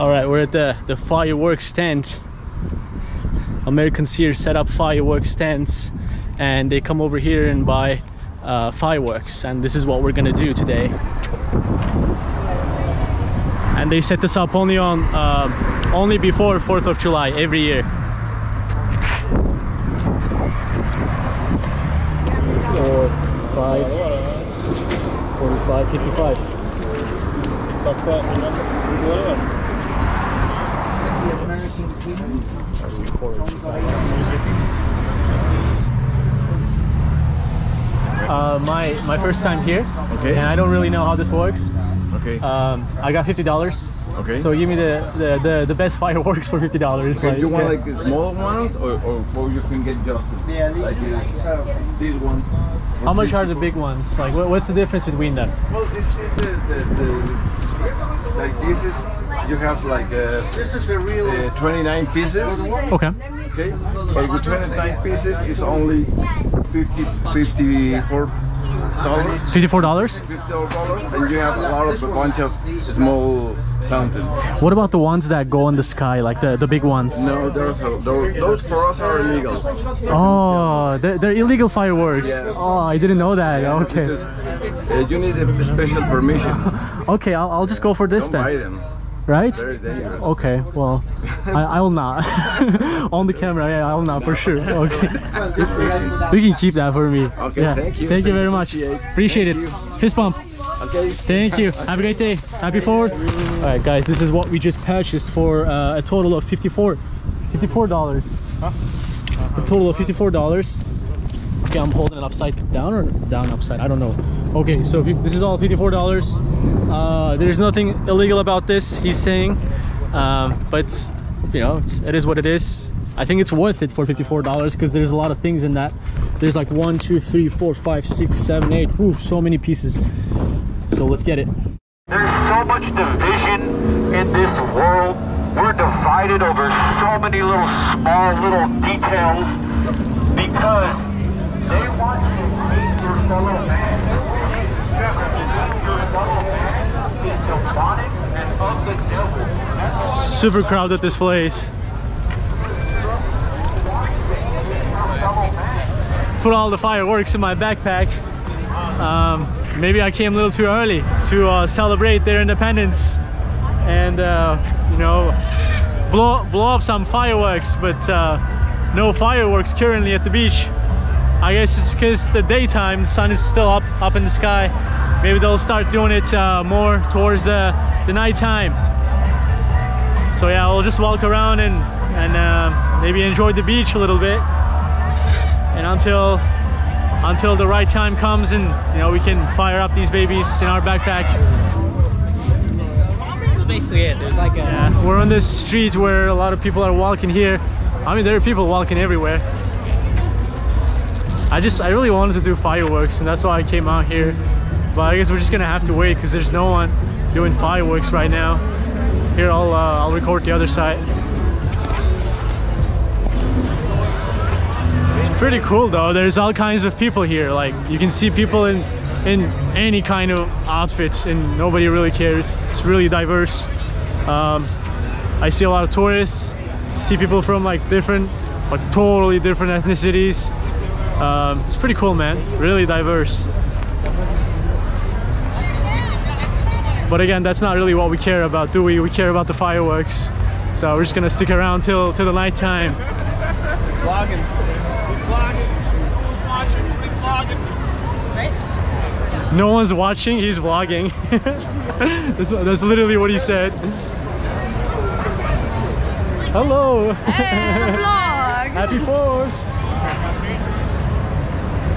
All right, we're at the fireworks stand. Americans here set up fireworks stands and they come over here and buy fireworks, and this is what we're gonna do today. And they set this up only on only before 4th of July every year. 4, 5, 45, 55. My first time here, okay, and I don't really know how this works. Okay. I got $50. Okay. So give me the best fireworks for $50. Okay, like, do you want like the small ones, or you can get just like this one? How much are the big ones? Like what's the difference between them? Well, it's like this is, you have like 29 pieces. Okay. Okay. But with 29 pieces it's only $54. $54? $54, and you have a bunch of small fountains. What about the ones that go in the sky, like the big ones? No, those for us are illegal. Oh, they're illegal fireworks. Yes. Oh, I didn't know that. Yeah, okay. Because, you need a special permission. Okay, I'll just go for this Don't then. buy them. Right? Very dangerous. Okay, well, I will not. On the camera, yeah, I will not for sure. Okay. You can keep that for me. Okay, yeah. thank you. Thank you very much. Appreciate it. Fist bump. Okay. Thank you. Have a great day. Happy 4th. All right, guys, this is what we just purchased for a total of $54. Huh? A total of $54. Okay, I'm holding it upside down or down upside, I don't know. Okay, so this is all $54. There's nothing illegal about this, he's saying, but you know, it is what it is. I think it's worth it for $54 because there's a lot of things in that. There's like 1, 2, 3, 4, 5, 6, 7, 8. Whew, so many pieces. So let's get it. There's so much division in this world. We're divided over so many small little details because they want you to hate your fellow man. Your fellow man is demonic and of the devil. Super crowded this place. Put all the fireworks in my backpack. Maybe I came a little too early to celebrate their independence and you know, blow up some fireworks, but no fireworks currently at the beach. I guess it's because the daytime, the sun is still up in the sky. Maybe they'll start doing it more towards the nighttime. So yeah, I'll just walk around and maybe enjoy the beach a little bit, and until the right time comes and you know, we can fire up these babies in our backpack. That's basically it. There's like a... Yeah, we're on this street where a lot of people are walking here. I mean, there are people walking everywhere. I really wanted to do fireworks, and that's why I came out here, but I guess we're just gonna have to wait because there's no one doing fireworks right now. Here, I'll record the other side. It's pretty cool though. There's all kinds of people here. Like, you can see people in any kind of outfits and nobody really cares. It's really diverse. I see a lot of tourists, see people from like totally different ethnicities. It's pretty cool, man. Really diverse. But again, that's not really what we care about, do we? We care about the fireworks. So we're just gonna stick around till the night time. He's vlogging. He's vlogging. Who's watching? He's vlogging. Right? No one's watching, he's vlogging. that's literally what he said. Hello. Hey, it's a vlog. Happy 4th.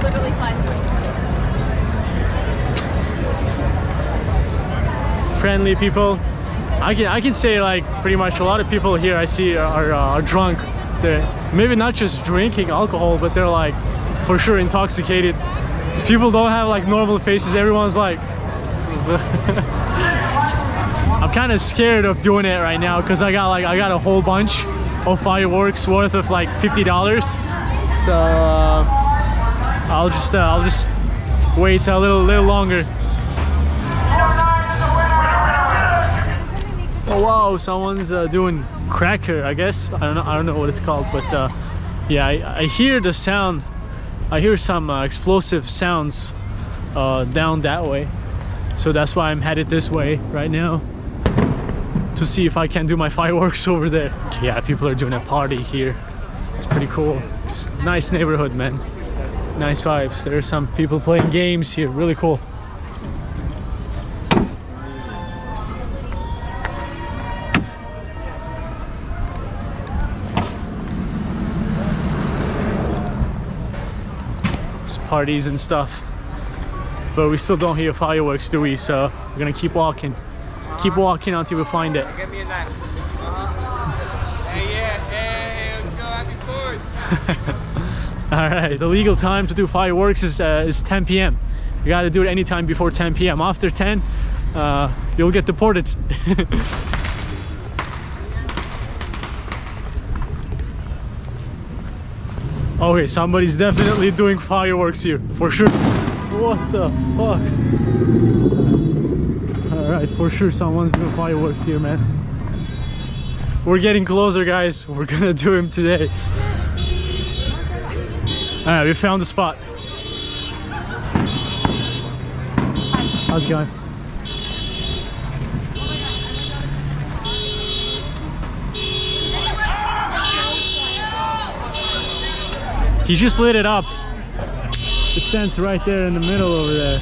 Literally 5 minutes. Friendly people. I can say like pretty much a lot of people here I see are drunk. They're maybe not just drinking alcohol, but they're like for sure intoxicated. People don't have like normal faces. Everyone's like I'm kind of scared of doing it right now because I got a whole bunch of fireworks worth of like $50. So I'll just wait a little longer. Oh Wow, someone's doing cracker, I guess. I don't know what it's called, but yeah, I hear the sound. I hear some explosive sounds down that way, so that's why I'm headed this way right now to see if I can do my fireworks over there. Yeah, people are doing a party here. It's pretty cool. Just nice neighborhood, man. Nice vibes. There are some people playing games here. Really cool. There's parties and stuff, but we still don't hear fireworks, do we? So we're gonna keep walking. Keep walking until we find it. Get me a knife. Hey, yeah, hey, let's go, happy 4th. All right, the legal time to do fireworks is 10 p.m. You gotta do it anytime before 10 p.m. After 10, you'll get deported. Okay, somebody's definitely doing fireworks here, for sure. What the fuck? Alright, for sure someone's doing fireworks here, man. We're getting closer, guys. We're gonna do him today. Alright, we found the spot. How's it going? He just lit it up. It stands right there in the middle over there.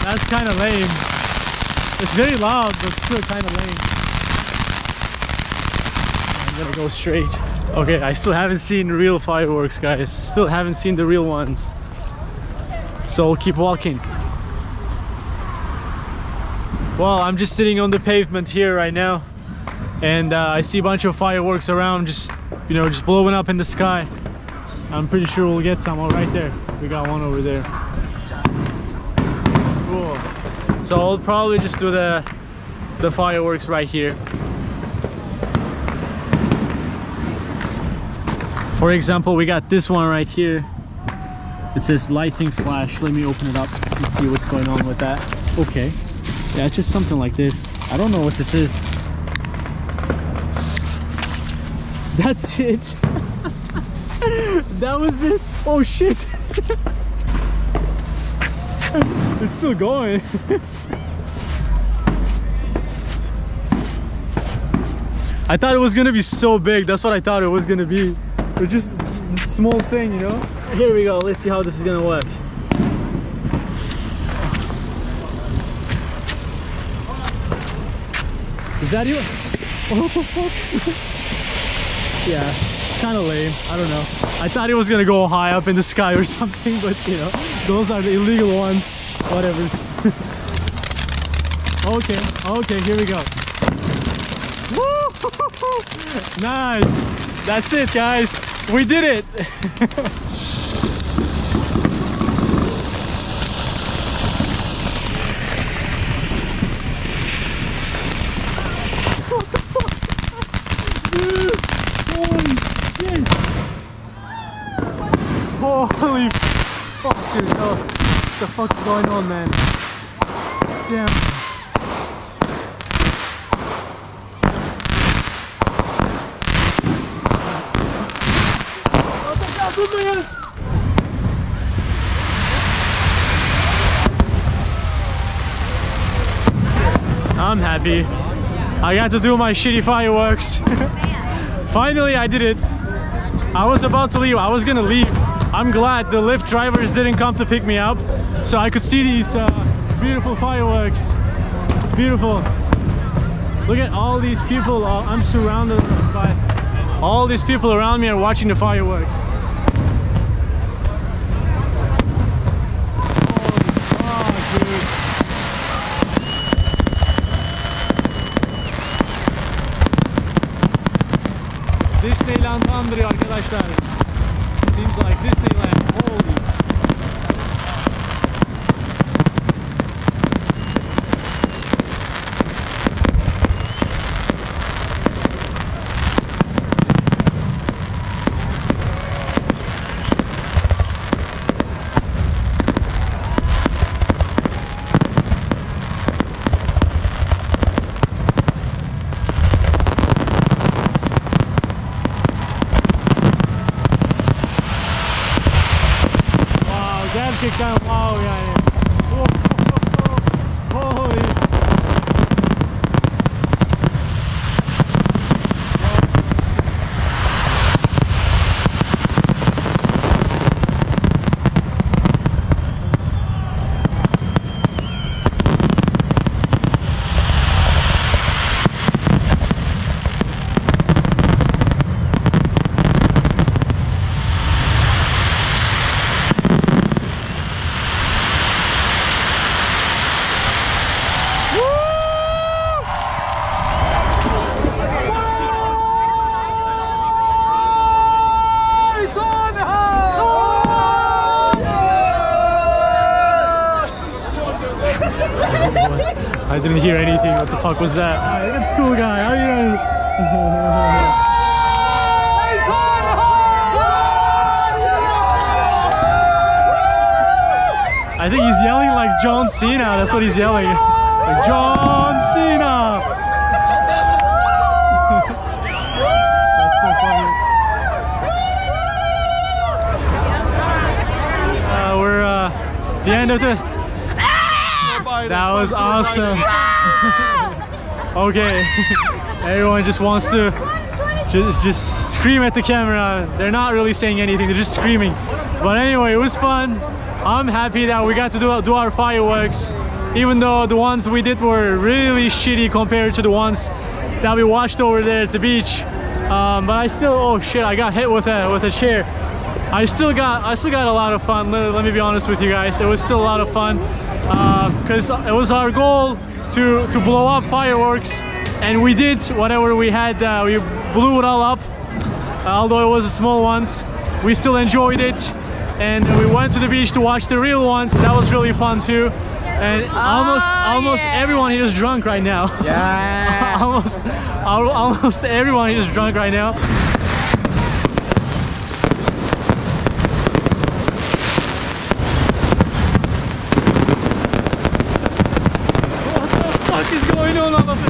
That's kind of lame. It's very loud, but still kind of lame. I'm gonna go straight. Okay, I still haven't seen real fireworks, guys. Still haven't seen the real ones. So we'll keep walking. Well, I'm just sitting on the pavement here right now, and I see a bunch of fireworks around, just, you know, just blowing up in the sky. I'm pretty sure we'll get some. Oh, right there. We got one over there. Cool. So I'll probably just do the fireworks right here. For example, we got this one right here. It says lighting flash. Let me open it up and see what's going on with that. Okay. Yeah, it's just something like this. I don't know what this is. That's it. That was it. Oh shit. It's still going. I thought it was gonna be so big. That's what I thought it was gonna be. It's just a small thing, you know? Here we go. Let's see how this is gonna work. Is that you? What the fuck? Yeah, kind of lame. I don't know. I thought it was gonna go high up in the sky or something, but you know, those are the illegal ones. Whatever. Okay, here we go. Woo! Nice. That's it, guys. We did it. Holy fuck, dude, what the fuck is going on, man? Damn. I'm happy. I got to do my shitty fireworks. Finally, I did it. I was about to leave. I was gonna leave. I'm glad the Lyft drivers didn't come to pick me up, so I could see these beautiful fireworks. It's beautiful. Look at all these people. I'm surrounded by all these people around me are watching the fireworks. Holy fuck, dude. Disneyland andırıyor arkadaşlar. Seems like Disneyland. Holy. gerçekten wow yani. Holy. I didn't hear anything. What the fuck was that? Alright, that's cool guy. How you doing? I think he's yelling like John Cena. That's what he's yelling. Like John Cena. That's so funny. We're the end of the. That was awesome. Okay, everyone just wants to just scream at the camera. They're not really saying anything, they're just screaming. But anyway, it was fun. I'm happy that we got to do our fireworks, even though the ones we did were really shitty compared to the ones that we watched over there at the beach. But I still, oh shit, I got hit with a chair. I still got a lot of fun. Let me be honest with you guys, it was still a lot of fun. Because it was our goal to blow up fireworks, and we did whatever we had. We blew it all up, although it was small ones. We still enjoyed it, and we went to the beach to watch the real ones. That was really fun too. And almost everyone here is drunk right now. Yeah. almost everyone here is drunk right now. What is going on over there?